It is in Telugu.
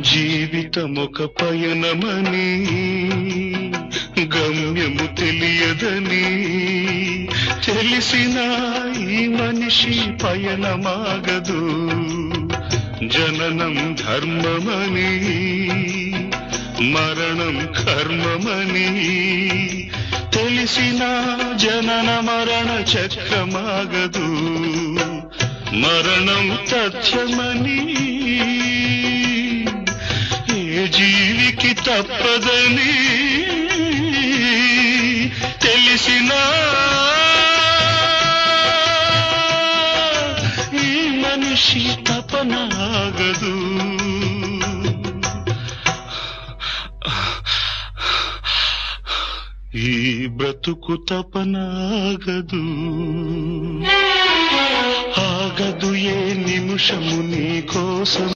జీవితమొక పయనమని గమ్యము తెలియదని తెలిసిన ఈ మనిషి పయనమాగదు. జననం ధర్మమని మరణం కర్మమని తెలిసిన జనన మరణ చక్రమాగదు. మరణం తథ్యమని ఏ జీవికి తప్పదని తెలిసిన ఈ మనిషి తపనాగదు. ఈ బ్రతుకు తపనాగదు. ఆగదు ఏ నిమిషము నీ కోసం